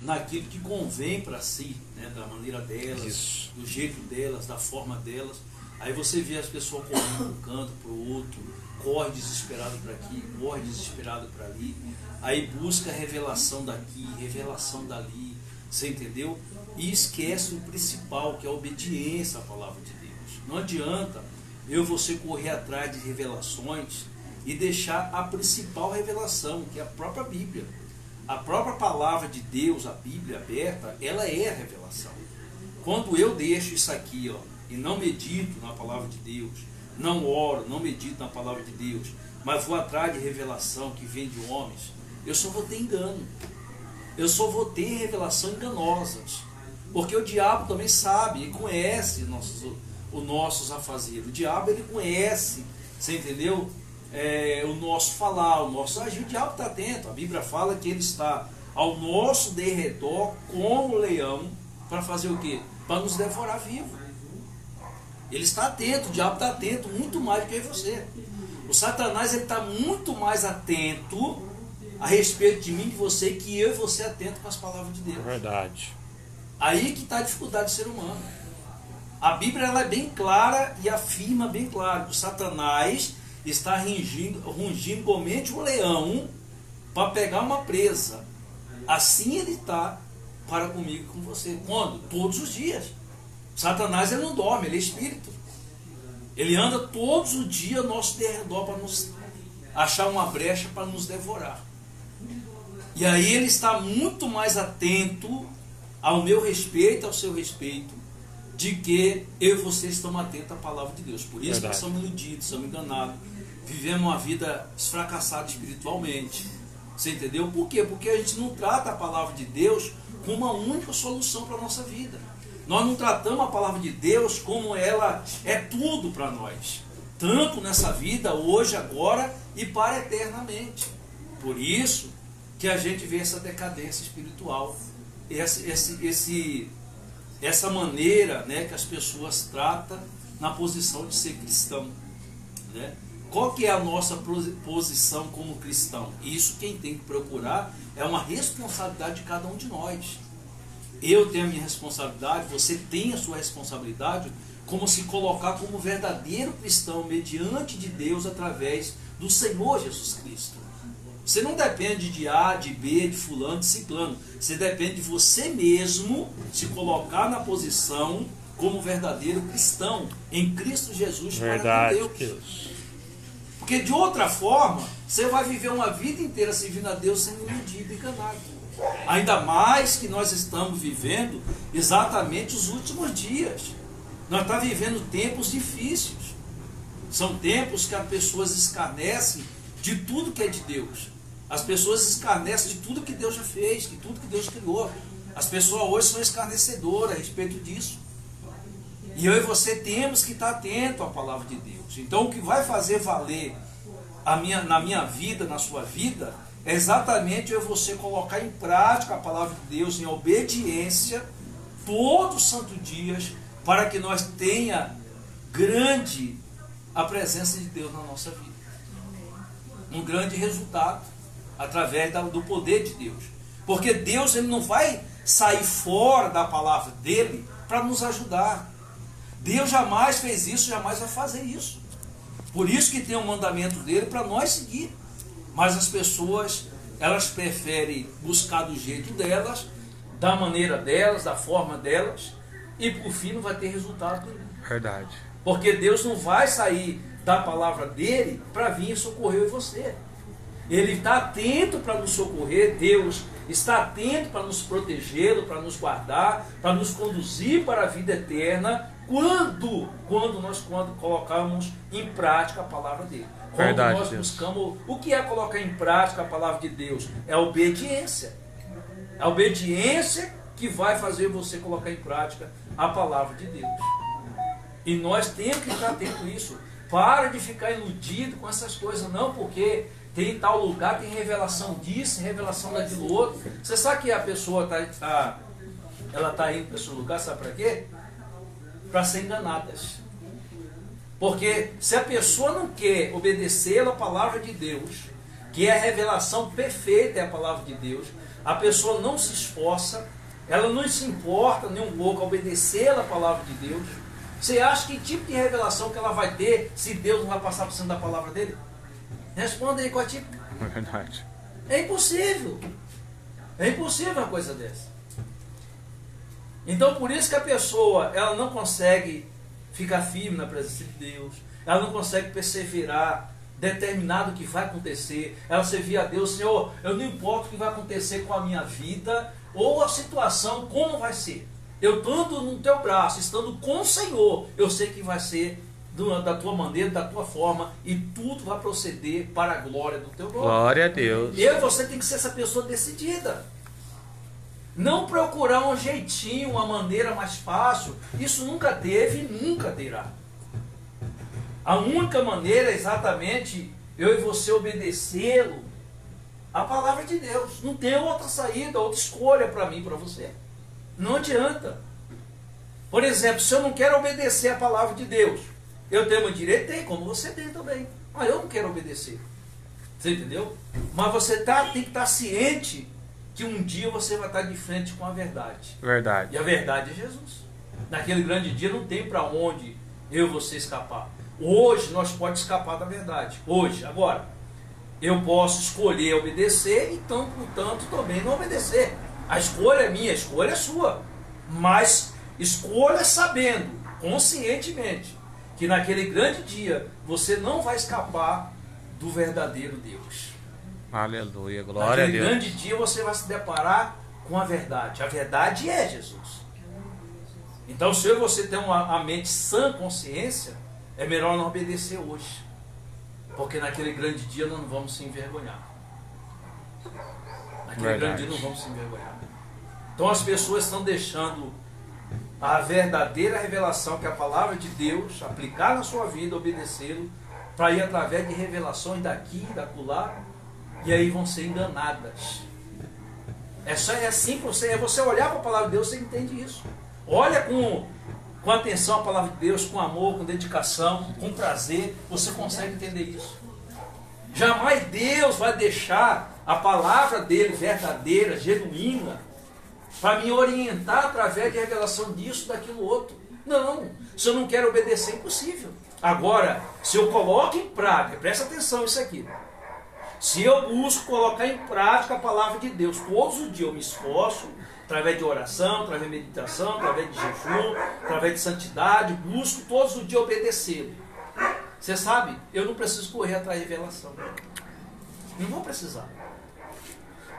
naquilo que convém para si, né, da maneira delas, Isso. do jeito delas, da forma delas. Aí você vê as pessoas correndo para um canto, para o outro, corre desesperado para aqui, corre desesperado para ali, aí busca revelação daqui, revelação dali, você entendeu? E esquece o principal, que é a obediência à palavra de Deus. Não adianta eu e você correr atrás de revelações e deixar a principal revelação, que é a própria Bíblia. A própria palavra de Deus, a Bíblia aberta, ela é a revelação. Quando eu deixo isso aqui, ó, e não medito na palavra de Deus, não oro, não medito na palavra de Deus, mas vou atrás de revelação que vem de homens, eu só vou ter engano. Eu só vou ter revelação enganosas. Porque o diabo também sabe e conhece os nossos afazeres. O diabo, ele conhece, você entendeu? O nosso falar, o nosso agir. O diabo está atento. A Bíblia fala que ele está ao nosso derredor como leão, para fazer o quê? Para nos devorar vivo. Ele está atento, o diabo está atento muito mais do que você. O Satanás, ele está muito mais atento a respeito de mim, de você, que eu e você atento com as palavras de Deus. Verdade. Aí que está a dificuldade do ser humano. A Bíblia, ela é bem clara e afirma bem claro que o Satanás está rugindo igualmente um leão para pegar uma presa. Assim ele está para comigo e com você. Quando? Todos os dias. Satanás, ele não dorme, ele é espírito. Ele anda todos os dias ao nosso derredor para nos achar uma brecha para nos devorar. E aí ele está muito mais atento ao meu respeito, ao seu respeito, de que eu e você estamos atentos à palavra de Deus. Por isso que nós somos iludidos, somos enganados, vivemos uma vida esfracassada espiritualmente. Você entendeu? Por quê? Porque a gente não trata a palavra de Deus como uma única solução para a nossa vida. Nós não tratamos a palavra de Deus como ela é tudo para nós. Tanto nessa vida, hoje, agora e para eternamente. Por isso que a gente vê essa decadência espiritual. Essa maneira, né, que as pessoas tratam na posição de ser cristão. Né? Qual que é a nossa posição como cristão? Isso quem tem que procurar é uma responsabilidade de cada um de nós. Eu tenho a minha responsabilidade, você tem a sua responsabilidade, como se colocar como verdadeiro cristão mediante de Deus através do Senhor Jesus Cristo. Você não depende de A, de B, de fulano, de ciclano. Você depende de você mesmo se colocar na posição como verdadeiro cristão em Cristo Jesus para com Deus. Porque de outra forma, você vai viver uma vida inteira servindo a Deus sendo iludido e enganado. Ainda mais que nós estamos vivendo exatamente os últimos dias. Nós estamos vivendo tempos difíceis. São tempos que as pessoas escarnecem de tudo que é de Deus. As pessoas escarnecem de tudo que Deus já fez, de tudo que Deus criou. As pessoas hoje são escarnecedoras a respeito disso. E eu e você temos que estar atento à palavra de Deus. Então o que vai fazer valer na minha vida, na sua vida, é exatamente eu e você colocar em prática a palavra de Deus em obediência todos os santos dias, para que nós tenha grande a presença de Deus na nossa vida. Um grande resultado através do poder de Deus. Porque Deus, ele não vai sair fora da palavra dele para nos ajudar. Deus jamais fez isso, jamais vai fazer isso. Por isso que tem um mandamento dele para nós seguir. Mas as pessoas, elas preferem buscar do jeito delas, da maneira delas, da forma delas, e por fim não vai ter resultado nenhum. Verdade. Porque Deus não vai sair da palavra dele para vir socorrer eu e você. Ele está atento para nos socorrer, Deus está atento para nos protegê-lo, para nos guardar, para nos conduzir para a vida eterna, quando nós colocamos em prática a palavra dele. Quando nós buscamos, o que é colocar em prática a palavra de Deus? É a obediência. É a obediência que vai fazer você colocar em prática a palavra de Deus. E nós temos que estar atento a isso. Para de ficar iludido com essas coisas, não, porque tem tal lugar, tem revelação disso, revelação daquilo outro. Você sabe que a pessoa está indo para esse lugar, sabe para quê? Para ser enganadas. Porque se a pessoa não quer obedecer a palavra de Deus, que é a revelação perfeita, é a palavra de Deus, a pessoa não se esforça, ela não se importa nem um pouco a obedecer a palavra de Deus. Você acha que tipo de revelação que ela vai ter se Deus não vai passar por cima da palavra dele? Responda aí, qual é tipo? É verdade. É impossível. É impossível uma coisa dessa. Então por isso que a pessoa, ela não consegue ficar firme na presença de Deus, ela não consegue perseverar, determinado o que vai acontecer, ela servir a Deus, Senhor, eu não importo o que vai acontecer com a minha vida, ou a situação, como vai ser. Eu estando no teu braço, estando com o Senhor, eu sei que vai ser da tua maneira, da tua forma, e tudo vai proceder para a glória do teu nome. Glória a Deus. Eu e você tem que ser essa pessoa decidida. Não procurar um jeitinho, uma maneira mais fácil. Isso nunca teve e nunca terá. A única maneira é exatamente eu e você obedecê-lo à palavra de Deus. Não tem outra saída, outra escolha para mim, para você. Não adianta. Por exemplo, se eu não quero obedecer à palavra de Deus, eu tenho o direito, tem, como você tem também. Mas eu não quero obedecer. Você entendeu? Mas você tem que estar ciente que um dia você vai estar de frente com a verdade. Verdade. E a verdade é Jesus. Naquele grande dia não tem para onde eu e você escapar. Hoje nós podemos escapar da verdade. Hoje, agora. Eu posso escolher obedecer, então, portanto, também não obedecer. A escolha é minha, a escolha é sua. Mas escolha sabendo, conscientemente, que naquele grande dia você não vai escapar do verdadeiro Deus. Aleluia, glória a Naquele Deus. grande dia você vai se deparar com a verdade. A verdade é Jesus. Então, se eu e você tem a mente sã consciência, é melhor não obedecer hoje. Porque naquele grande dia nós não vamos se envergonhar. Naquele grande dia não vamos se envergonhar. Então as pessoas estão deixando a verdadeira revelação, que é a palavra de Deus, aplicar na sua vida, obedecê-lo, para ir através de revelações daqui, da acolá, e aí vão ser enganadas. É assim que você olhar para a palavra de Deus, você entende isso. Olha com atenção a palavra de Deus, com amor, com dedicação, com prazer, você consegue entender isso. Jamais Deus vai deixar a palavra dele verdadeira, genuína, para me orientar através de revelação disso, daquilo outro. Não, se eu não quero obedecer, é impossível. Agora, se eu coloco em prática, presta atenção isso aqui. Se eu busco colocar em prática a palavra de Deus, todos os dias eu me esforço, através de oração, através de meditação, através de jejum, através de santidade, busco todos os dias obedecê-lo. Você sabe, eu não preciso correr atrás de revelação. Não vou precisar.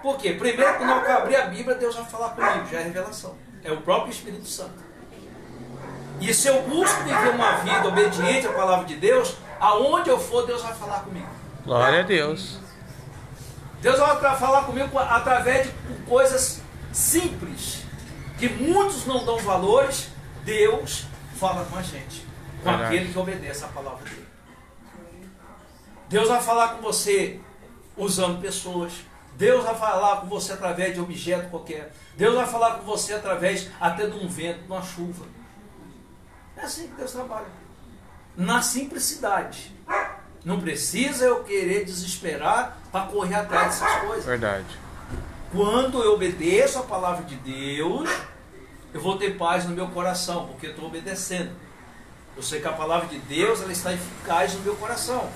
Por quê? Primeiro, quando eu abrir a Bíblia, Deus vai falar comigo, já é revelação. É o próprio Espírito Santo. E se eu busco viver uma vida obediente à palavra de Deus, aonde eu for, Deus vai falar comigo. Glória a Deus. Deus vai falar comigo através de coisas simples, que muitos não dão valores. Deus fala com a gente, com aquele que obedece à palavra dele. Deus vai falar com você usando pessoas. Deus vai falar com você através de objeto qualquer. Deus vai falar com você através até de um vento, de uma chuva. É assim que Deus trabalha. Na simplicidade. Não precisa eu querer desesperar para correr atrás dessas coisas. Verdade. Quando eu obedeço a palavra de Deus, eu vou ter paz no meu coração, porque eu estou obedecendo. Eu sei que a palavra de Deus ela está eficaz no meu coração.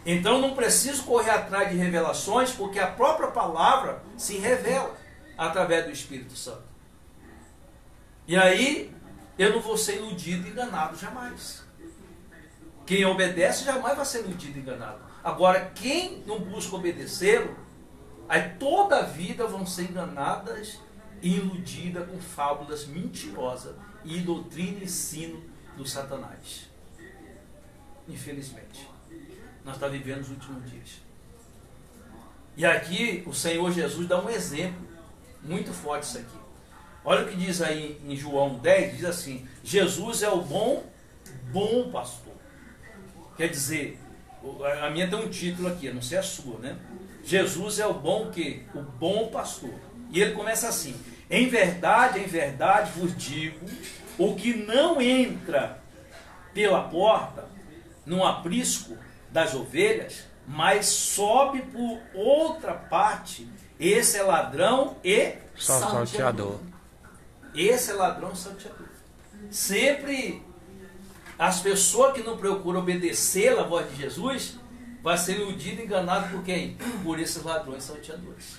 Então não preciso correr atrás de revelações, porque a própria palavra se revela através do Espírito Santo. E aí eu não vou ser iludido e enganado jamais. Quem obedece jamais vai ser iludido e enganado. Agora, quem não busca obedecê-lo, aí toda a vida vão ser enganadas e iludidas com fábulas mentirosas e doutrina e ensino do Satanás. Infelizmente. Nós estamos vivendo os últimos dias. E aqui o Senhor Jesus dá um exemplo muito forte isso aqui. Olha o que diz aí em João 10, diz assim: Jesus é o bom pastor. Quer dizer, a minha tem um título aqui, não sei a sua, né? Jesus é o bom quê? O bom pastor. E ele começa assim: em verdade vos digo, o que não entra pela porta, no aprisco das ovelhas, mas sobe por outra parte, Esse é ladrão e Salteador. Esse é ladrão e salteador. Sempre as pessoas que não procuram obedecer a voz de Jesus vai ser iludido e enganado por quem? Por esses ladrões e salteadores.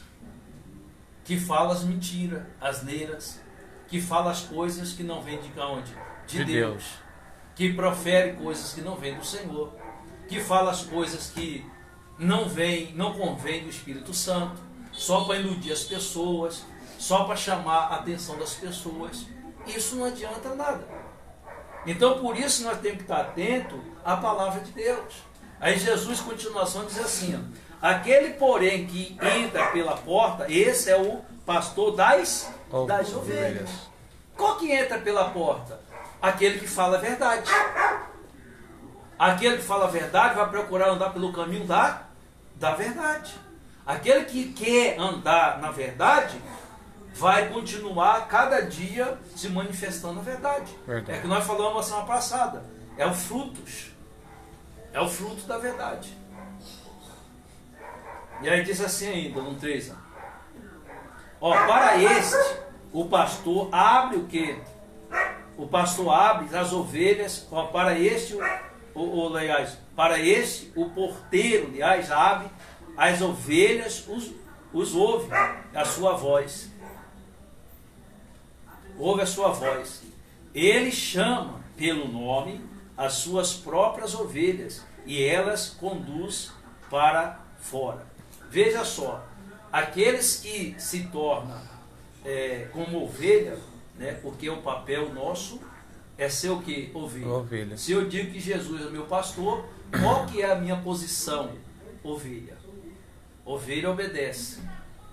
Que falam as mentiras, asneiras, que falam as coisas que não vêm de onde? De Deus. Que profere coisas que não vêm do Senhor. Que fala as coisas que não convém do Espírito Santo, só para iludir as pessoas, só para chamar a atenção das pessoas. Isso não adianta nada. Então por isso nós temos que estar atentos à palavra de Deus. Aí Jesus, em continuação, diz assim, ó, aquele porém que entra pela porta, esse é o pastor das ovelhas. Qual que entra pela porta? Aquele que fala a verdade. Aquele que fala a verdade vai procurar andar pelo caminho da verdade. Aquele que quer andar na verdade vai continuar cada dia se manifestando a verdade. É que nós falamos na semana passada. É o frutos. É o fruto da verdade. E aí diz assim ainda, no 3. Ó, para este, o pastor abre o quê? O pastor abre as ovelhas. Ó, para este, para este, o porteiro, aliás, abre as ovelhas, os ouve a sua voz. Ouve a sua voz. Ele chama pelo nome as suas próprias ovelhas e elas conduz para fora. Veja só, aqueles que se tornam como ovelha, né, porque o papel nosso é ser o que? Ovelha. Se eu digo que Jesus é meu pastor, qual que é a minha posição? Ovelha. Ovelha obedece.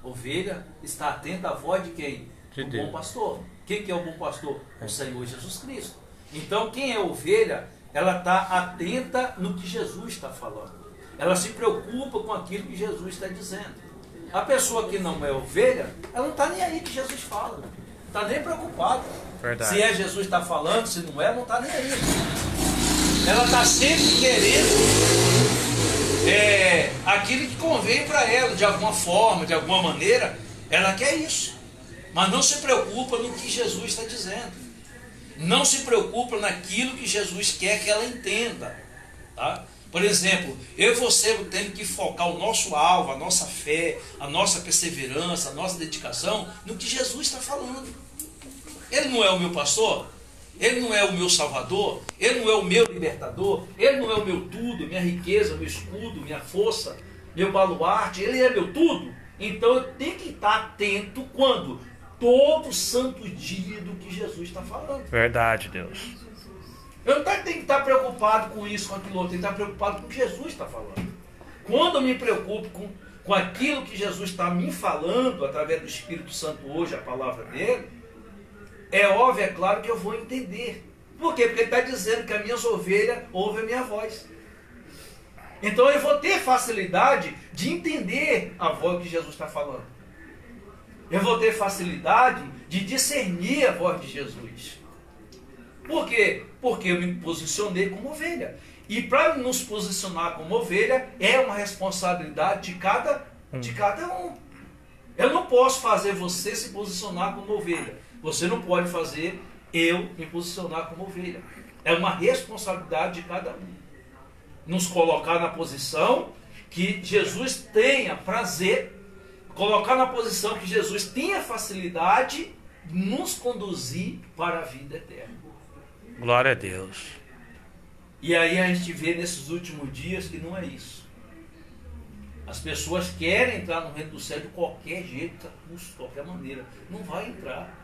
Ovelha está atenta à voz de quem? Do bom pastor. Quem que é o bom pastor? O Senhor Jesus Cristo. Então quem é ovelha, ela está atenta no que Jesus está falando. Ela se preocupa com aquilo que Jesus está dizendo. A pessoa que não é ovelha, ela não está nem aí que Jesus fala. Não está nem preocupada. Verdade. Se é Jesus que está falando, se não é, não está nem aí. Ela está sempre querendo aquilo que convém para ela, de alguma forma, de alguma maneira, ela quer isso. Mas não se preocupa no que Jesus está dizendo. Não se preocupa naquilo que Jesus quer que ela entenda. Tá? Por exemplo, eu e você temos que focar o nosso alvo, a nossa fé, a nossa perseverança, a nossa dedicação no que Jesus está falando. Ele não é o meu pastor? Ele não é o meu salvador? Ele não é o meu libertador? Ele não é o meu tudo, minha riqueza, meu escudo, minha força, meu baluarte? Ele é meu tudo? Então eu tenho que estar atento quando? Todo santo dia do que Jesus está falando. Verdade, Deus. Eu não tenho que estar preocupado com isso, com aquilo outro. Eu tenho que estar preocupado com o que Jesus está falando. Quando eu me preocupo com aquilo que Jesus está me falando, através do Espírito Santo hoje, a palavra dele, é óbvio, é claro que eu vou entender. Por quê? Porque ele está dizendo que as minhas ovelhas ouvem a minha voz. Então eu vou ter facilidade de entender a voz que Jesus está falando. Eu vou ter facilidade de discernir a voz de Jesus. Por quê? Porque eu me posicionei como ovelha. E para nos posicionar como ovelha, é uma responsabilidade de cada um. Eu não posso fazer você se posicionar como ovelha. Você não pode fazer eu me posicionar como ovelha. É uma responsabilidade de cada um. Nos colocar na posição que Jesus tenha prazer, colocar na posição que Jesus tenha facilidade de nos conduzir para a vida eterna. Glória a Deus. E aí a gente vê nesses últimos dias que não é isso. As pessoas querem entrar no reino do céu de qualquer jeito, de qualquer maneira. Não vai entrar.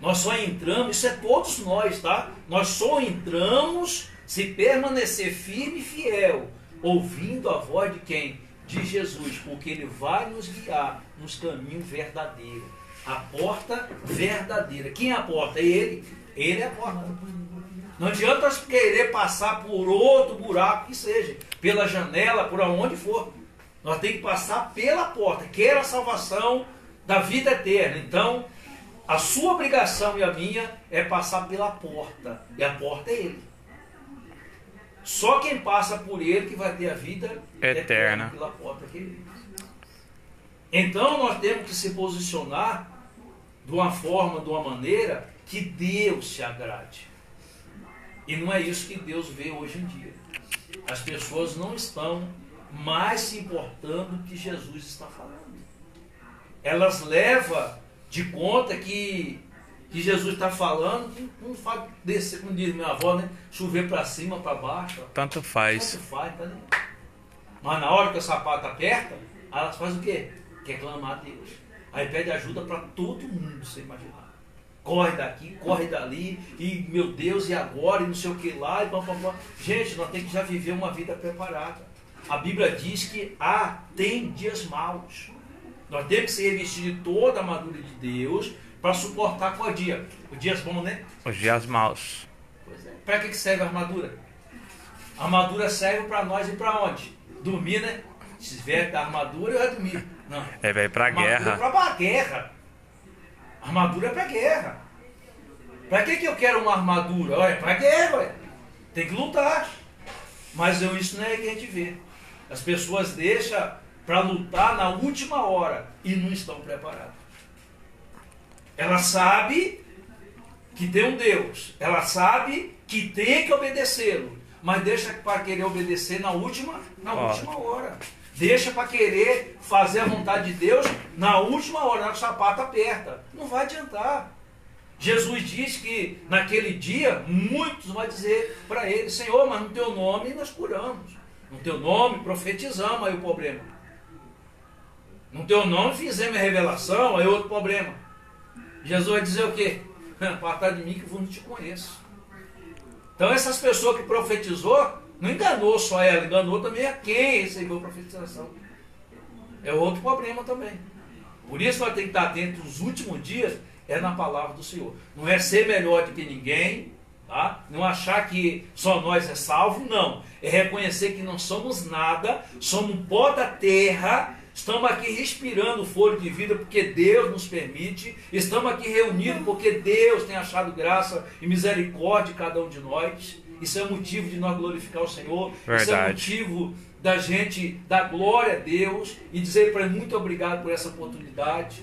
Nós só entramos, isso é todos nós, tá? Nós só entramos se permanecer firme e fiel, ouvindo a voz de quem? De Jesus, porque Ele vai nos guiar nos caminhos verdadeiros. A porta verdadeira. Quem é a porta? É Ele. Ele é a porta. Não adianta nós querer passar por outro buraco que seja, pela janela, por onde for. Nós temos que passar pela porta, que é a salvação da vida eterna. Então, a sua obrigação e a minha é passar pela porta. E a porta é Ele. Só quem passa por Ele que vai ter a vida eterna pela porta que Ele. Então nós temos que se posicionar de uma forma, de uma maneira que Deus se agrade. E não é isso que Deus vê hoje em dia. As pessoas não estão mais se importando do que Jesus está falando. Elas levam de conta que Jesus está falando, não faz descer, como diz minha avó, né? Chover para cima, para baixo. Tanto faz. Tanto faz, tá, né? Mas na hora que o sapato aperta, elas fazem o quê? Quer clamar a Deus. Aí pede ajuda para todo mundo, você imaginar. Corre daqui, corre dali, e meu Deus, e agora, e não sei o que lá, e pam, pam, pam. Gente, nós temos que já viver uma vida preparada. A Bíblia diz que tem dias maus. Nós temos que se revestir de toda a armadura de Deus para suportar qual dia? Os dias bons, né? Os dias maus. Pois é. Para que serve a armadura? A armadura serve para nós ir para onde? Dormir, né? Se vier da armadura, eu ia dormir. Não. Vai pra guerra. É para guerra. A armadura é para guerra. Para que eu quero uma armadura? É para guerra, ué. Tem que lutar. Mas isso não é que a gente vê. As pessoas deixam para lutar na última hora e não estão preparadas. Ela sabe que tem um Deus. Ela sabe que tem que obedecê-lo. Mas deixa para querer obedecer na última hora. Deixa para querer fazer a vontade de Deus na última hora, na hora que o sapato aperta. Não vai adiantar. Jesus diz que naquele dia muitos vão dizer para ele: Senhor, mas no teu nome nós curamos. No teu nome profetizamos, aí o problema. No teu nome fizemos a revelação, aí outro problema. Jesus vai dizer o quê? Apartai de mim que eu não te conheço. Então essas pessoas que profetizou, não enganou só ela, enganou também a quem recebeu a profetização. É outro problema também. Por isso nós temos que estar atentos nos últimos dias, é na palavra do Senhor. Não é ser melhor do que ninguém, tá? Não achar que só nós é salvo, não. É reconhecer que não somos nada, somos pó da terra. Estamos aqui respirando o fôlego de vida porque Deus nos permite. Estamos aqui reunidos porque Deus tem achado graça e misericórdia em cada um de nós. Isso é motivo de nós glorificar o Senhor. Verdade. Isso é motivo da gente dar glória a Deus e dizer para ele muito obrigado por essa oportunidade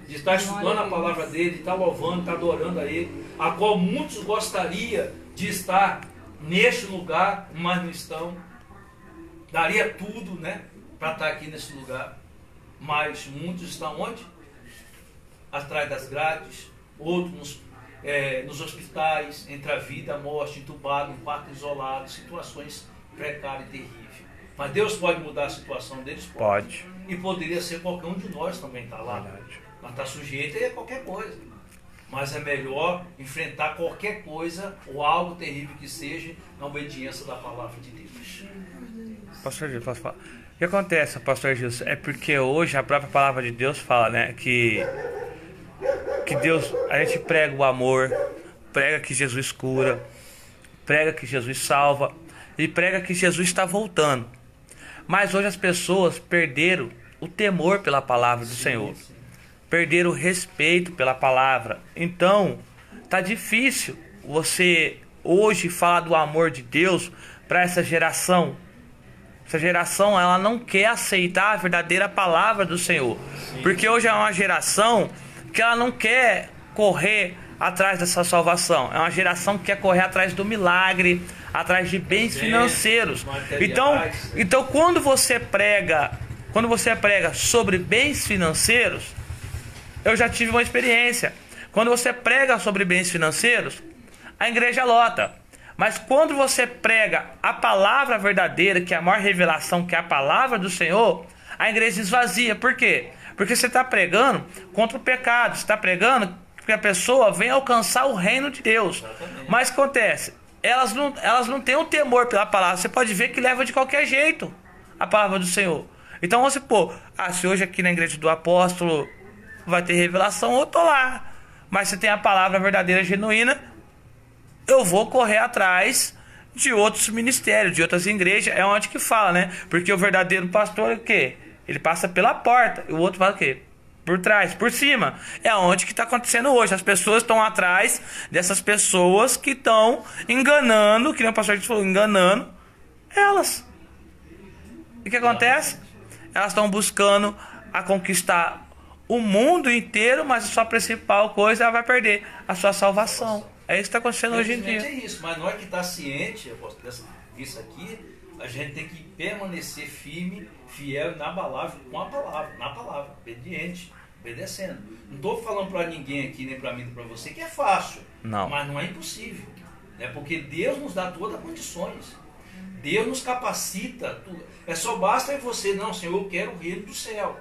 de estar estudando a palavra dele, de estar louvando, de estar adorando a ele, a qual muitos gostariam de estar neste lugar, mas não estão. Daria tudo, né, para estar aqui nesse lugar, mas muitos estão onde? Atrás das grades, outros nos hospitais, entre a vida e a morte, entubado, em quarto isolado, situações precárias e terríveis. Mas Deus pode mudar a situação deles? Pode. E poderia ser qualquer um de nós também estar lá. Verdade. Mas está sujeito a qualquer coisa. Mas é melhor enfrentar qualquer coisa ou algo terrível que seja na obediência da palavra de Deus. Pastor Gilson, posso falar? O que acontece, pastor Gilson, é porque hoje a própria palavra de Deus fala, né, que Deus, a gente prega o amor, prega que Jesus cura, prega que Jesus salva e prega que Jesus está voltando. Mas hoje as pessoas perderam o temor pela palavra do Senhor. Sim. Perderam o respeito pela palavra. Então, tá difícil você hoje falar do amor de Deus para essa geração. Essa geração, ela não quer aceitar a verdadeira palavra do Senhor. Sim. Porque hoje é uma geração que ela não quer correr atrás dessa salvação. É uma geração que quer correr atrás do milagre, atrás de bens financeiros. Então quando você prega sobre bens financeiros, eu já tive uma experiência. Quando você prega sobre bens financeiros, a igreja lota. Mas quando você prega a palavra verdadeira, que é a maior revelação, que é a palavra do Senhor, a igreja esvazia. Por quê? Porque você está pregando contra o pecado. Você está pregando que a pessoa vem alcançar o reino de Deus. Exatamente. Mas o que acontece? Elas não têm um temor pela palavra. Você pode ver que leva de qualquer jeito a palavra do Senhor. Então você, se hoje aqui na igreja do apóstolo vai ter revelação, eu tô lá. Mas se tem a palavra verdadeira, genuína, eu vou correr atrás de outros ministérios, de outras igrejas. É onde que fala, né? Porque o verdadeiro pastor é o quê? Ele passa pela porta. E o outro fala o quê? Por trás, por cima. É onde que está acontecendo hoje. As pessoas estão atrás dessas pessoas que estão enganando, que nem o pastor falou, enganando elas. E o que acontece? Elas estão buscando a conquistar o mundo inteiro, mas a sua principal coisa, ela vai perder a sua salvação. É isso que está acontecendo hoje em dia. É isso, mas nós que está ciente disso aqui, a gente tem que permanecer firme, fiel, inabalável com a palavra, na palavra, obediente, obedecendo. Não estou falando para ninguém aqui, nem para mim, nem para você, que é fácil, Não. Mas não é impossível, né? Porque Deus nos dá todas as condições, Deus nos capacita, é só basta você, não, Senhor, eu quero o reino do céu.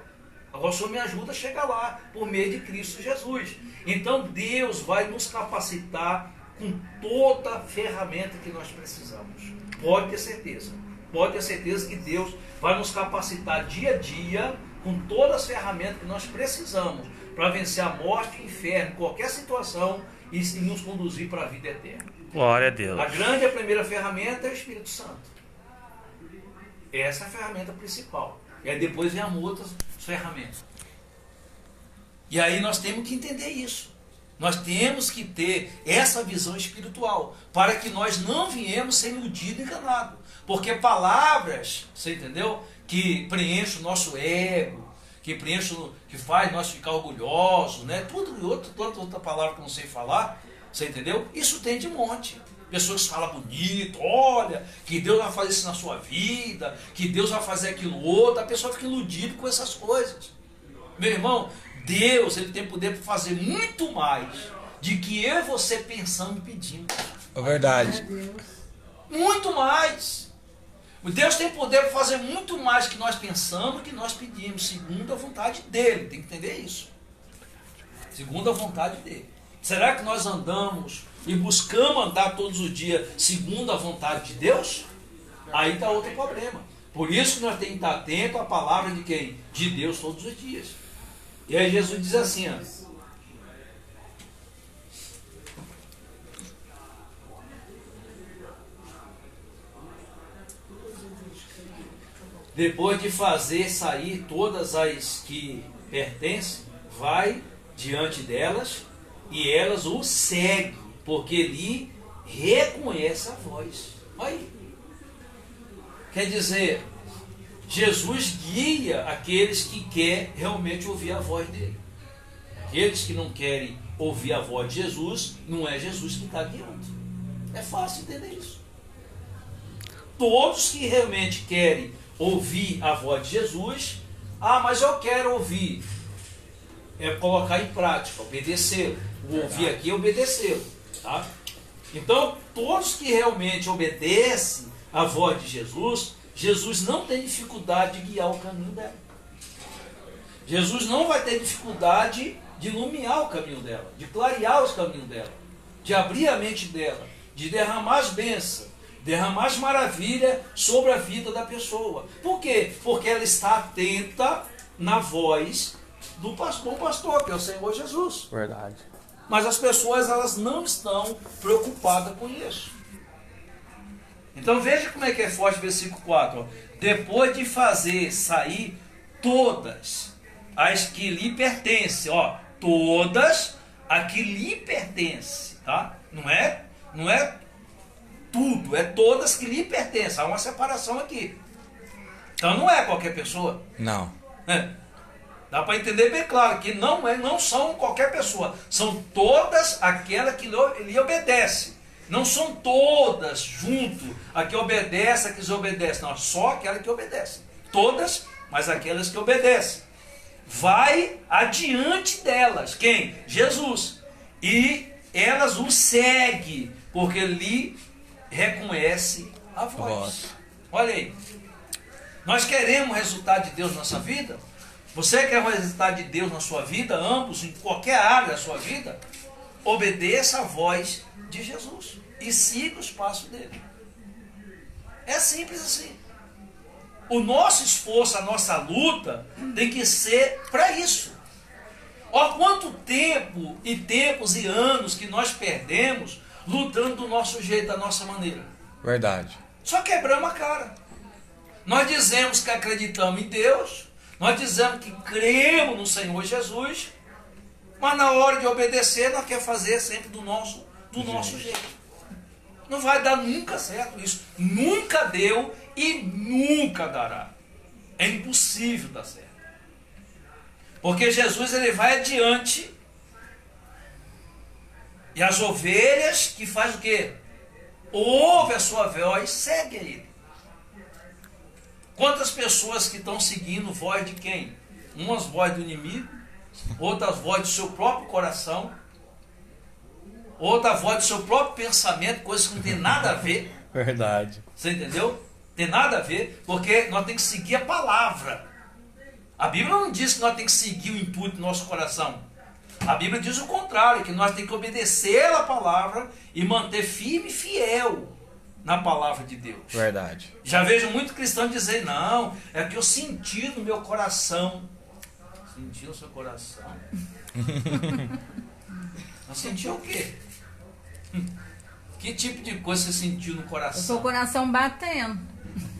Agora o Senhor me ajuda a chegar lá, por meio de Cristo Jesus. Então Deus vai nos capacitar com toda a ferramenta que nós precisamos. Pode ter certeza. Pode ter certeza que Deus vai nos capacitar dia a dia com todas as ferramentas que nós precisamos para vencer a morte e o inferno, qualquer situação, e nos conduzir para a vida eterna. Glória a Deus. A primeira ferramenta é o Espírito Santo. Essa é a ferramenta principal. E aí depois vem as outras ferramentas. E aí nós temos que entender isso. Nós temos que ter essa visão espiritual, para que nós não viemos ser iludidos e enganados. Porque palavras, você entendeu? Que preenchem o nosso ego, que preenchem, que faz nós ficar orgulhosos, né? Toda outra palavra que eu não sei falar, você entendeu? Isso tem de monte. Pessoas que falam bonito, olha, que Deus vai fazer isso na sua vida, que Deus vai fazer aquilo outro, a pessoa fica iludida com essas coisas. Meu irmão, Deus, ele tem poder para fazer muito mais de que eu e você pensando e pedindo. É verdade. Muito mais. Deus tem poder para fazer muito mais que nós pensamos, que nós pedimos, segundo a vontade dele. Tem que entender isso. Segundo a vontade dele. Será que nós andamos e buscamos andar todos os dias segundo a vontade de Deus? Aí está outro problema. Por isso que nós temos que estar atentos à palavra de quem? De Deus todos os dias. E aí Jesus diz assim, ó, depois de fazer sair todas as que pertencem, vai diante delas e elas o seguem, porque lhe reconhece a voz. Olha aí. Quer dizer, Jesus guia aqueles que querem realmente ouvir a voz dele. Aqueles que não querem ouvir a voz de Jesus, não é Jesus que está guiando. É fácil entender isso. Todos que realmente querem ouvir a voz de Jesus, mas eu quero ouvir. É colocar em prática, obedecer. O ouvir aqui é obedecer. Tá? Então, todos que realmente obedecem a voz de Jesus, Jesus não tem dificuldade de guiar o caminho dela. Jesus não vai ter dificuldade de iluminar o caminho dela, de clarear os caminhos dela, de abrir a mente dela, de derramar as bênçãos, derramar as maravilhas sobre a vida da pessoa. Por quê? Porque ela está atenta na voz do bom pastor, que é o Senhor Jesus. Verdade. Mas as pessoas, elas não estão preocupadas com isso. Então veja como é que é forte o versículo 4. Ó. Depois de fazer sair todas as que lhe pertencem. Ó, todas as que lhe pertencem. Tá? Não é tudo, é todas que lhe pertencem. Há uma separação aqui. Então não é qualquer pessoa. Não. Dá para entender bem claro que não são qualquer pessoa. São todas aquelas que lhe obedecem. Não são todas junto a que obedece, a que desobedece. Não, só aquelas que obedecem. Todas, mas aquelas que obedecem. Vai adiante delas. Quem? Jesus. E elas o seguem, porque lhe reconhece a voz. Olha aí. Nós queremos o resultado de Deus na nossa vida? Você quer o resultado de Deus na sua vida? Ambos, em qualquer área da sua vida? Obedeça a voz de Jesus e siga os passos dele. É simples assim. O nosso esforço, a nossa luta tem que ser para isso. Ó, quanto tempo e tempos e anos que nós perdemos lutando do nosso jeito, da nossa maneira. Verdade. Só quebramos a cara. Nós dizemos que acreditamos em Deus, nós dizemos que cremos no Senhor Jesus, mas na hora de obedecer nós queremos fazer sempre do nosso jeito. Não vai dar nunca certo isso. Nunca deu e nunca dará. É impossível dar certo. Porque Jesus ele vai adiante e as ovelhas que faz o quê? Ouve a sua voz, segue a ele. Quantas pessoas que estão seguindo voz de quem? Umas vozes do inimigo, outras vozes do seu próprio coração, outra voz do seu próprio pensamento, coisas que não tem nada a ver. Verdade. Você entendeu? Tem nada a ver, porque nós temos que seguir a palavra. A Bíblia não diz que nós temos que seguir o intuito do nosso coração. A Bíblia diz o contrário, que nós temos que obedecer a palavra e manter firme e fiel na palavra de Deus. Verdade. Já vejo muito cristão dizer, não, é que eu senti no meu coração. Senti no seu coração? Não sentiu o quê? Que tipo de coisa você sentiu no O coração? seu coração batendo.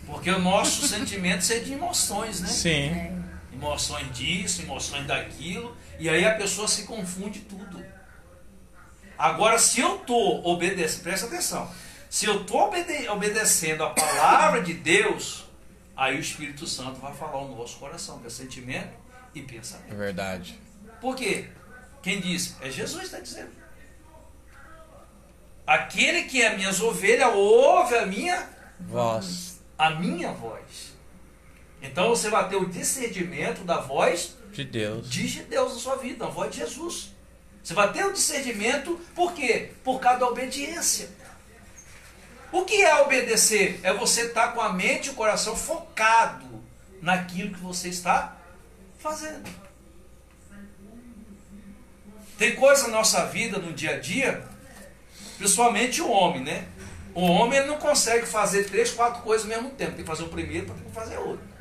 Porque o nosso sentimento é de emoções, né? Sim. É. Emoções disso, emoções daquilo, e aí a pessoa se confunde tudo. Agora, se eu estou obedecendo, presta atenção, se eu estou obedecendo a palavra de Deus, aí o Espírito Santo vai falar o nosso coração, que é sentimento e pensamento. É verdade. Por quê? Quem disse? É Jesus que está dizendo. Aquele que é minhas ovelhas ouve a minha Voz voz. Então você vai ter o discernimento da voz de Deus. de Deus na sua vida, a voz de Jesus. Você vai ter o discernimento, por quê? Por causa da obediência. O que é obedecer? É você estar com a mente e o coração focado naquilo que você está fazendo. Tem coisa na nossa vida, no dia a dia, principalmente o homem, né? O homem ele não consegue fazer 3, 4 coisas ao mesmo tempo. Tem que fazer o primeiro para ter que fazer outro.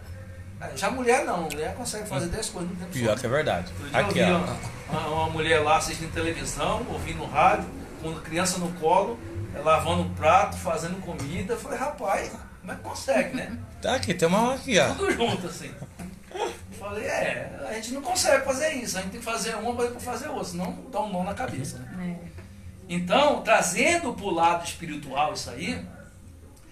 Já a mulher não, a mulher consegue fazer 10 coisas no tempo Pior só. que é verdade. Eu já Aqui, ouvi ó. uma mulher lá assistindo televisão, ouvindo rádio, com criança no colo, lavando um prato, fazendo comida. Eu falei, rapaz, como é que consegue, né? Tá aqui, tem uma aqui, ó. Tudo junto assim. Eu falei, a gente não consegue fazer isso, a gente tem que fazer uma para fazer outra, senão dá um nó na cabeça, né? Então, trazendo para o lado espiritual isso aí,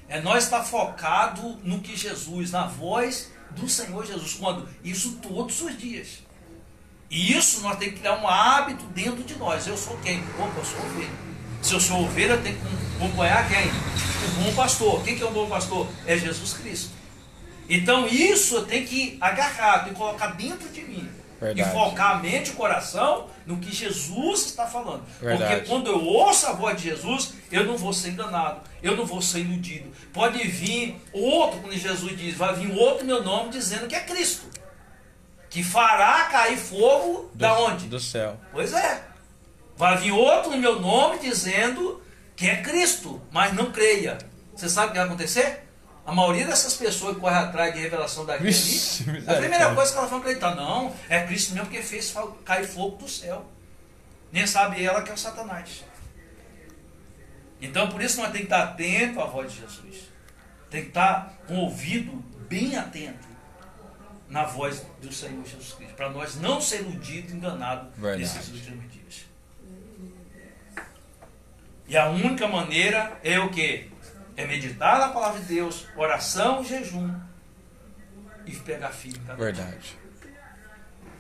é nós estar focado no que Jesus, na voz do Senhor Jesus, quando isso todos os dias. E isso nós temos que criar um hábito dentro de nós. Eu sou quem? Opa, eu sou ovelha. Se eu sou ovelha, eu tenho que acompanhar quem? O bom pastor. Quem que é o bom pastor? É Jesus Cristo. Então isso eu tenho que agarrar, tenho que colocar dentro de mim. Verdade. E focar a mente e o coração no que Jesus está falando. Verdade. Porque quando eu ouço a voz de Jesus, eu não vou ser enganado, eu não vou ser iludido. Pode vir outro, quando Jesus diz, vai vir outro meu nome dizendo que é Cristo. Que fará cair fogo da onde? Do céu. Pois é. Vai vir outro no meu nome dizendo que é Cristo, mas não creia. Você sabe o que vai acontecer? A maioria dessas pessoas que correm atrás de revelação daquele, Vixe, a primeira coisa que elas vão acreditar, não, é Cristo mesmo que fez cair fogo do céu. Nem sabe ela que é o Satanás. Então por isso nós temos que estar atento à voz de Jesus. Tem que estar com o ouvido bem atento na voz do Senhor Jesus Cristo, para nós não ser iludidos, enganados nesses últimos dias. E a única maneira é o quê? É meditar na palavra de Deus, oração, jejum e pegar firme. Tá? Verdade.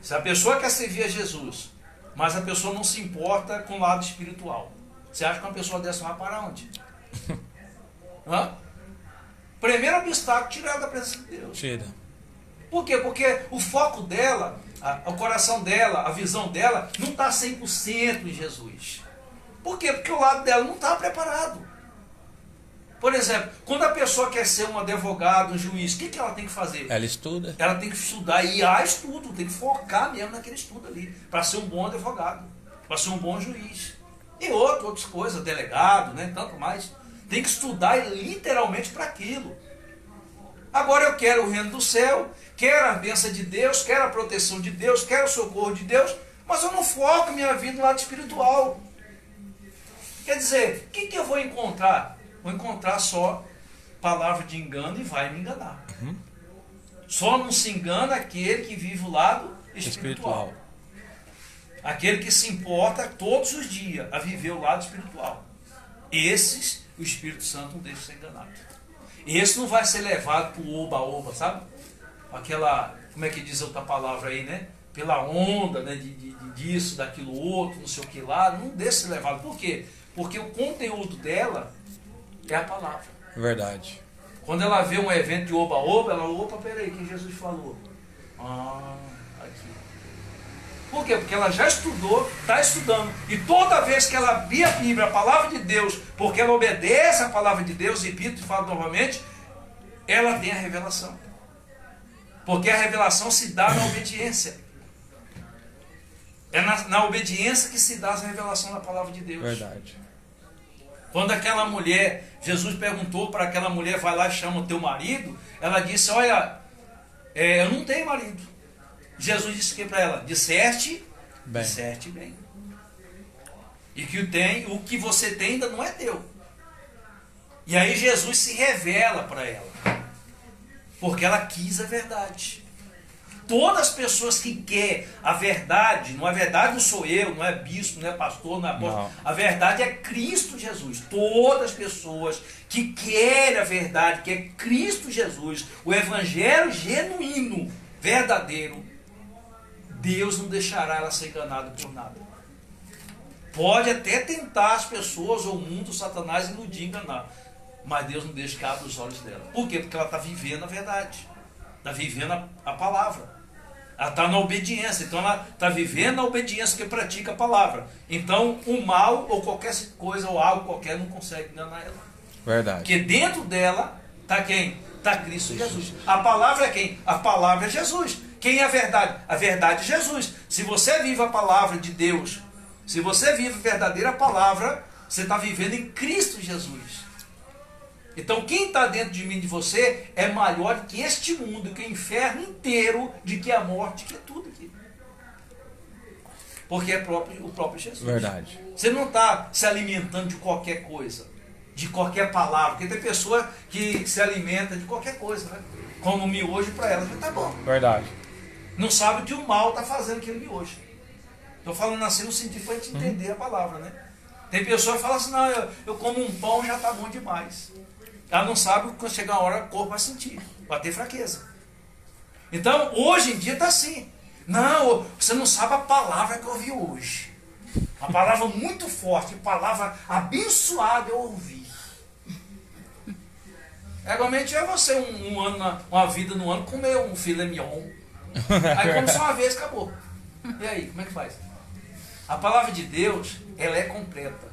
Se a pessoa quer servir a Jesus, mas a pessoa não se importa com o lado espiritual, você acha que uma pessoa dessa vai para onde? Hã? Primeiro obstáculo, tirar da presença de Deus. Tira. Por quê? Porque o foco dela, o coração dela, a visão dela, não está 100% em Jesus. Por quê? Porque o lado dela não está preparado. Por exemplo, quando a pessoa quer ser um advogado, um juiz, o que ela tem que fazer? Ela estuda. Ela tem que estudar e há estudo, tem que focar mesmo naquele estudo ali, para ser um bom advogado, para ser um bom juiz. E outras coisas, delegado, né, tanto mais. Tem que estudar literalmente para aquilo. Agora eu quero o reino do céu, quero a bênção de Deus, quero a proteção de Deus, quero o socorro de Deus, mas eu não foco minha vida no lado espiritual. Quer dizer, o que eu vou encontrar? Vou encontrar só palavra de engano e vai me enganar. Só não se engana aquele que vive o lado espiritual. Aquele que se importa todos os dias a viver o lado espiritual. Esses, o Espírito Santo não deixa ser enganado. Esse não vai ser levado para o oba-oba, sabe? Aquela, como é que diz outra palavra aí, né? pela onda, né, disso, daquilo outro, não sei o que lá. Não deixe ser levado. Por quê? Porque o conteúdo dela é a palavra. Verdade. Quando ela vê um evento de oba-oba, ela, opa, peraí, que Jesus falou? Aqui. Por quê? Porque ela já estudou, está estudando. E toda vez que ela abrir a Bíblia, a palavra de Deus, porque ela obedece a palavra de Deus, repito e falo novamente, ela tem a revelação. Porque a revelação se dá na obediência. É na obediência que se dá a revelação da palavra de Deus. Verdade. Quando aquela mulher, Jesus perguntou para aquela mulher, vai lá e chama o teu marido, ela disse, olha, eu não tenho marido. Jesus disse o que para ela? Disseste Bem. Disseste bem. E que o que você tem ainda não é teu. E aí Jesus se revela para ela. Porque ela quis a verdade. Todas as pessoas que querem a verdade não sou eu, não é bispo, não é pastor, não é apóstolo. A verdade é Cristo Jesus. Todas as pessoas que querem a verdade, que é Cristo Jesus, o evangelho genuíno, verdadeiro, Deus não deixará ela ser enganada por nada. Pode até tentar as pessoas, ou o mundo, o Satanás, iludir, enganar. Mas Deus não deixa que abra os olhos dela. Por quê? Porque ela está vivendo a verdade. Está vivendo a palavra. Ela está na obediência. Então ela está vivendo a obediência que pratica a palavra. Então o mal ou qualquer coisa ou algo qualquer não consegue enganar ela. Verdade. Porque dentro dela está quem? Está Cristo Jesus. A palavra é quem? A palavra é Jesus. Quem é a verdade? A verdade é Jesus. Se você vive a palavra de Deus, se você vive a verdadeira palavra, você está vivendo em Cristo Jesus. Então quem está dentro de mim e de você é maior que este mundo, que o inferno inteiro, de que a morte, que é tudo aqui. Porque é o próprio Jesus. Verdade. Você não está se alimentando de qualquer coisa, de qualquer palavra. Porque tem pessoa que se alimenta de qualquer coisa, né? Como um miojo para ela, tá bom. Verdade. Não sabe o que o mal está fazendo aquele miojo. Estou falando assim no sentido para a gente entender a palavra, né? Tem pessoa que fala assim, não, eu como um pão já está bom demais. Ela não sabe quando chegar a hora o corpo vai sentir, vai ter fraqueza. Então, hoje em dia está assim. Não, você não sabe a palavra que eu ouvi hoje. Uma palavra muito forte, palavra abençoada eu ouvi. Igualmente é você uma vida no ano comer um filé mignon. Aí come só uma vez, acabou. E aí, como é que faz? A palavra de Deus, ela é completa.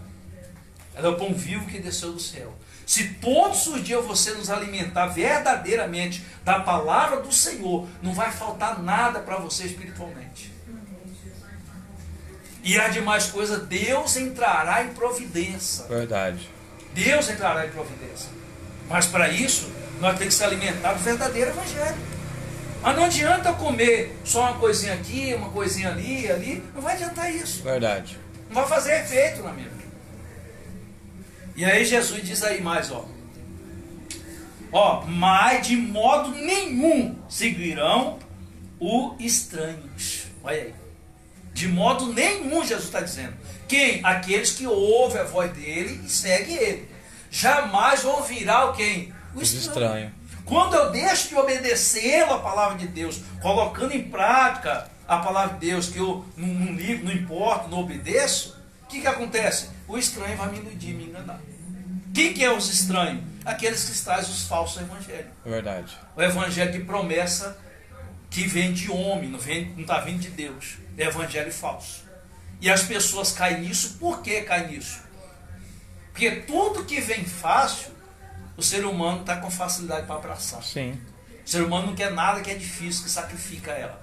Ela é o pão vivo que desceu do céu. Se todos os dias você nos alimentar verdadeiramente da palavra do Senhor, não vai faltar nada para você espiritualmente. E as demais coisas, Deus entrará em providência. Verdade. Deus entrará em providência. Mas para isso, nós temos que se alimentar do verdadeiro evangelho. Mas não adianta eu comer só uma coisinha aqui, uma coisinha ali. Não vai adiantar isso. Verdade. Não vai fazer efeito na minha vida. E aí Jesus diz aí mais, mas de modo nenhum seguirão os estranhos. Olha aí. De modo nenhum, Jesus está dizendo. Quem? Aqueles que ouvem a voz dele e seguem ele. Jamais ouvirá quem? O estranho. Quando eu deixo de obedecer a palavra de Deus, colocando em prática a palavra de Deus, que eu não ligo, não importo, não obedeço, o que acontece? O estranho vai me iludir, me enganar. Quem que é os estranhos? Aqueles que trazem os falsos evangelhos. É verdade. O evangelho de promessa que vem de homem, não está vindo de Deus. É evangelho falso. E as pessoas caem nisso. Por que caem nisso? Porque tudo que vem fácil, o ser humano está com facilidade para abraçar. Sim. O ser humano não quer nada que é difícil, que sacrifica ela.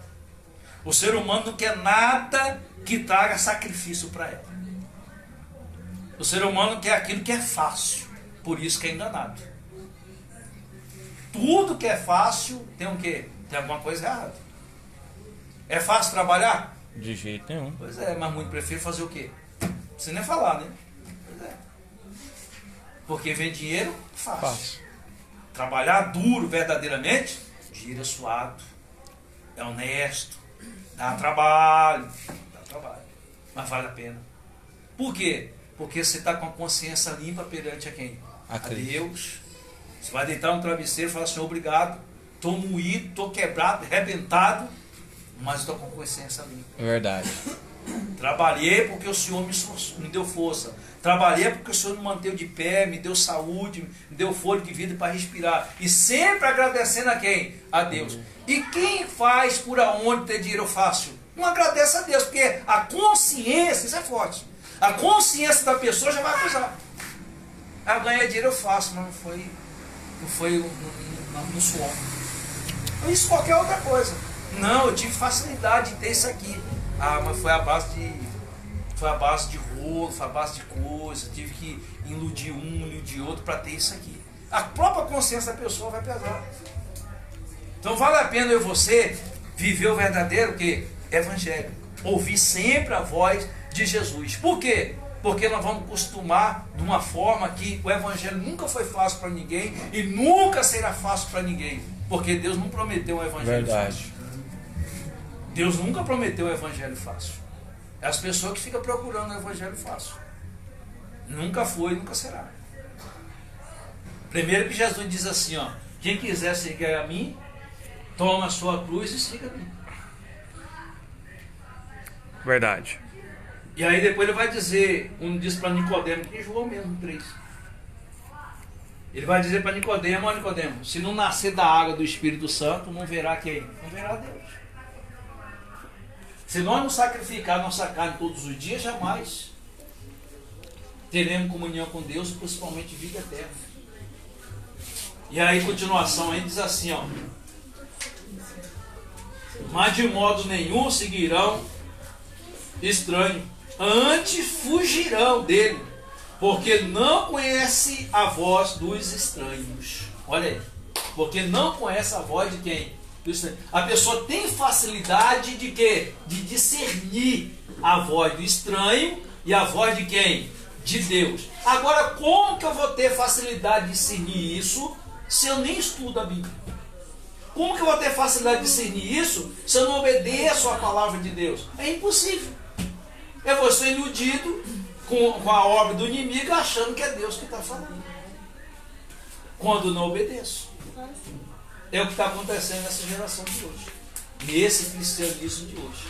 O ser humano não quer nada que traga sacrifício para ela. O ser humano quer aquilo que é fácil. Por isso que é enganado. Tudo que é fácil tem o quê? Tem alguma coisa errada. É fácil trabalhar? De jeito nenhum. Pois é, mas muito prefiro fazer o quê? Não precisa nem falar, né? Pois é. Porque vem dinheiro fácil. Trabalhar duro verdadeiramente, dinheiro é suado, é honesto, dá trabalho, mas vale a pena. Por quê? Porque você está com a consciência limpa perante a quem? A Deus. Você vai deitar no travesseiro e falar assim, obrigado, estou moído, estou quebrado, arrebentado, mas estou com consciência limpa. É verdade. Trabalhei porque o Senhor me deu força. Trabalhei porque o Senhor me manteve de pé, me deu saúde, me deu fôlego de vida para respirar. E sempre agradecendo a quem? A Deus. E quem faz por aonde ter dinheiro fácil? Não agradece a Deus, porque a consciência, isso é forte. A consciência da pessoa já vai acusar. Ela ganha dinheiro fácil, mas não foi no suor. Isso qualquer outra coisa. Não, eu tive facilidade de ter isso aqui. Ah, mas foi a base de rolo, foi a base de coisa, tive que iludir um, iludir outro para ter isso aqui. A própria consciência da pessoa vai pesar. Então vale a pena eu e você viver o verdadeiro evangelho. Ouvir sempre a voz de Jesus. Por quê? Porque nós vamos acostumar de uma forma que o evangelho nunca foi fácil para ninguém e nunca será fácil para ninguém. Porque Deus não prometeu um evangelho fácil. Deus nunca prometeu um evangelho fácil. É as pessoas que ficam procurando um evangelho fácil. Nunca foi e nunca será. Primeiro que Jesus diz assim, ó, quem quiser seguir a mim, toma a sua cruz e siga a mim. Verdade. E aí depois ele vai dizer, diz para Nicodemo, que em João mesmo, 3. Ele vai dizer para Nicodemo, ó Nicodemo, se não nascer da água do Espírito Santo, não verá quem? Não verá Deus. Se nós não sacrificar nossa carne todos os dias, jamais teremos comunhão com Deus, principalmente vida eterna. E aí, continuação, aí diz assim, ó. Mas de modo nenhum seguirão estranho, antes fugirão dele, porque não conhece a voz dos estranhos. Olha aí, porque não conhece a voz de quem? A pessoa tem facilidade de quê? De discernir a voz do estranho e a voz de quem? De Deus. Agora, como que eu vou ter facilidade de discernir isso se eu nem estudo a Bíblia? Como que eu vou ter facilidade de discernir isso se eu não obedeço a palavra de Deus? É impossível. Eu vou ser iludido com a obra do inimigo achando que é Deus que está falando. Quando não obedeço. É o que está acontecendo nessa geração de hoje. Nesse cristianismo de hoje.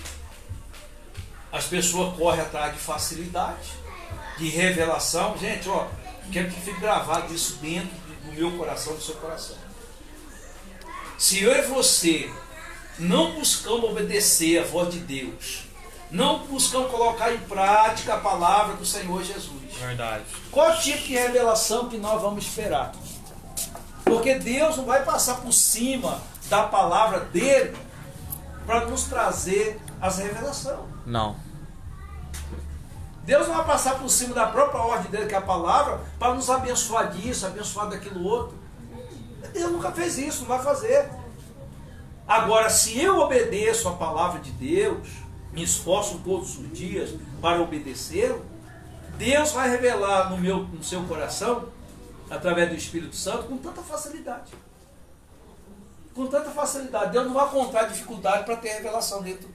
As pessoas correm atrás de facilidade, de revelação. Gente, ó, quero que fique gravado isso dentro do meu coração, do seu coração. Se eu e você não buscamos obedecer a voz de Deus, não buscamos colocar em prática a palavra do Senhor Jesus. Verdade. Qual tipo de revelação que nós vamos esperar? Porque Deus não vai passar por cima da palavra dele para nos trazer as revelações. Não. Deus não vai passar por cima da própria ordem dele, que é a palavra, para nos abençoar disso, abençoar daquilo outro. Deus nunca fez isso, não vai fazer. Agora, se eu obedeço a palavra de Deus, me esforço todos os dias para obedecê-lo, Deus vai revelar no seu coração, através do Espírito Santo, com tanta facilidade. Com tanta facilidade. Deus não vai encontrar dificuldade para ter revelação dentro,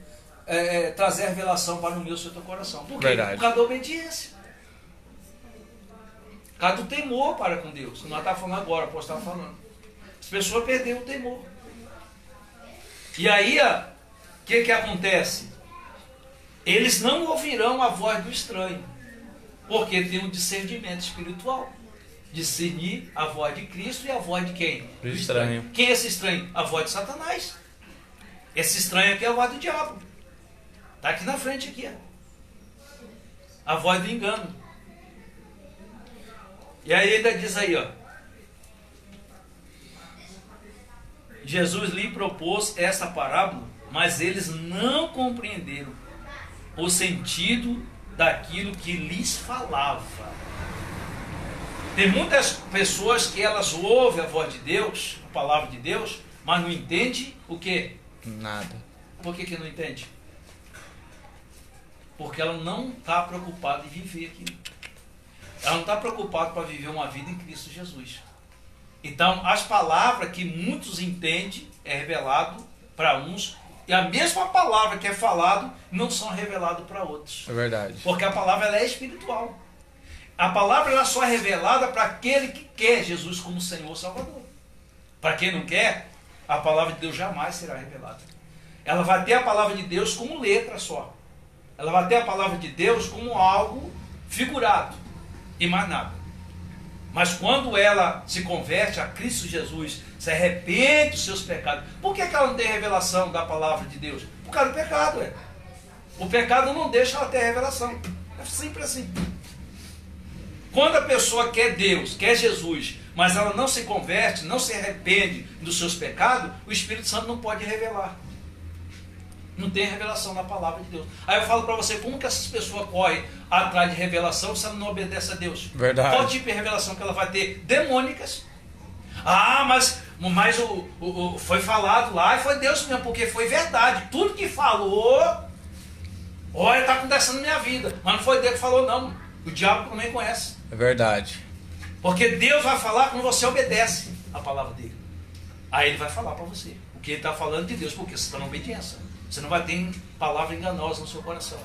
trazer a revelação para o meu seu coração. Por quê? Por causa da obediência. Por causa do temor para com Deus. Nós estávamos falando agora, o apóstolo estava falando. As pessoas perderam o temor. E aí, o que acontece? Eles não ouvirão a voz do estranho, porque tem um discernimento espiritual. Discernir a voz de Cristo e a voz de quem? Do estranho. Quem é esse estranho? A voz de Satanás. Esse estranho aqui é a voz do diabo. Está aqui na frente aqui. Ó. A voz do engano. E aí ainda diz aí, ó. Jesus lhe propôs essa parábola, mas eles não compreenderam o sentido daquilo que lhes falava. Tem muitas pessoas que elas ouvem a voz de Deus, a palavra de Deus, mas não entendem o quê? Nada. Por que não entende? Porque ela não está preocupada em viver aquilo. Ela não está preocupada para viver uma vida em Cristo Jesus. Então, as palavras que muitos entendem é revelado para uns, e a mesma palavra que é falado não são reveladas para outros. É verdade. Porque a palavra ela é espiritual. A palavra ela só é revelada para aquele que quer Jesus como Senhor Salvador. Para quem não quer, a palavra de Deus jamais será revelada. Ela vai ter a palavra de Deus como letra só. Ela vai ter a palavra de Deus como algo figurado e mais nada. Mas quando ela se converte a Cristo Jesus, se arrepende dos seus pecados, por que ela não tem revelação da palavra de Deus? Por causa do pecado, é. O pecado não deixa ela ter revelação. É sempre assim. Quando a pessoa quer Deus, quer Jesus, mas ela não se converte, não se arrepende dos seus pecados, o Espírito Santo não pode revelar. Não tem revelação na palavra de Deus. Aí eu falo para você, como que essas pessoas correm atrás de revelação se ela não obedece a Deus? Verdade. Qual tipo de revelação que ela vai ter? Demônicas. Ah, mas foi falado lá e foi Deus mesmo, porque foi verdade. Tudo que falou, olha, está acontecendo na minha vida. Mas não foi Deus que falou, não. O diabo também conhece. É verdade. Porque Deus vai falar quando você obedece a palavra dele. Aí ele vai falar para você o que ele está falando de Deus, porque você está na obediência. Você não vai ter palavra enganosa no seu coração.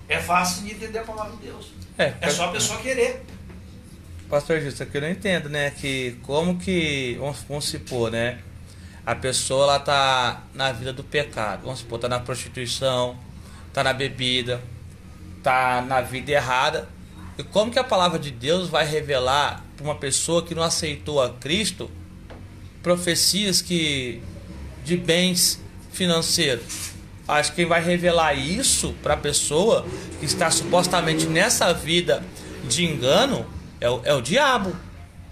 É fácil de entender a palavra de Deus. É só a pessoa querer. Pastor Justo, aqui eu não entendo, né? Que como que, vamos supor, né? A pessoa, ela tá na vida do pecado. Vamos supor, tá na prostituição, tá na bebida, tá na vida errada. E como que a palavra de Deus vai revelar para uma pessoa que não aceitou a Cristo profecias de bens financeiros? Acho que quem vai revelar isso para a pessoa que está supostamente nessa vida de engano é o diabo.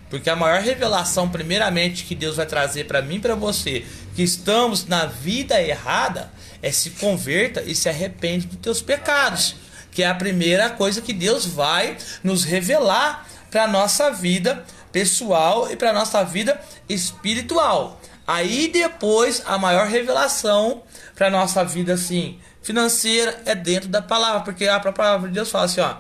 Porque a maior revelação, primeiramente, que Deus vai trazer para mim e para você, que estamos na vida errada, é se converta e se arrepende dos teus pecados. Que é a primeira coisa que Deus vai nos revelar para a nossa vida pessoal e para a nossa vida espiritual. Aí depois a maior revelação para a nossa vida assim, financeira é dentro da palavra. Porque a própria palavra de Deus fala assim, ó,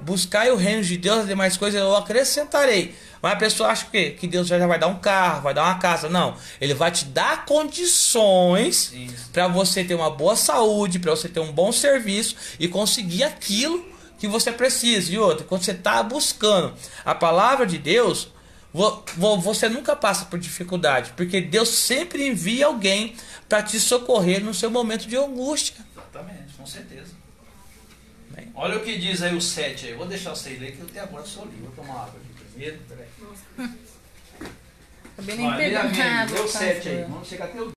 buscai o reino de Deus, as demais coisas eu acrescentarei. Mas a pessoa acha que Deus já vai dar um carro, vai dar uma casa. Não, Ele vai te dar condições para você ter uma boa saúde, para você ter um bom serviço e conseguir aquilo que você precisa. E outra, quando você está buscando a palavra de Deus, você nunca passa por dificuldade, porque Deus sempre envia alguém para te socorrer no seu momento de angústia. Exatamente, com certeza. Olha o que diz aí o 7 aí. Vou deixar vocês ler que eu até agora sou livre. Vou tomar água aqui primeiro. Peraí. Acabei nem pegando nada. Deu 7 aí. Vamos chegar até o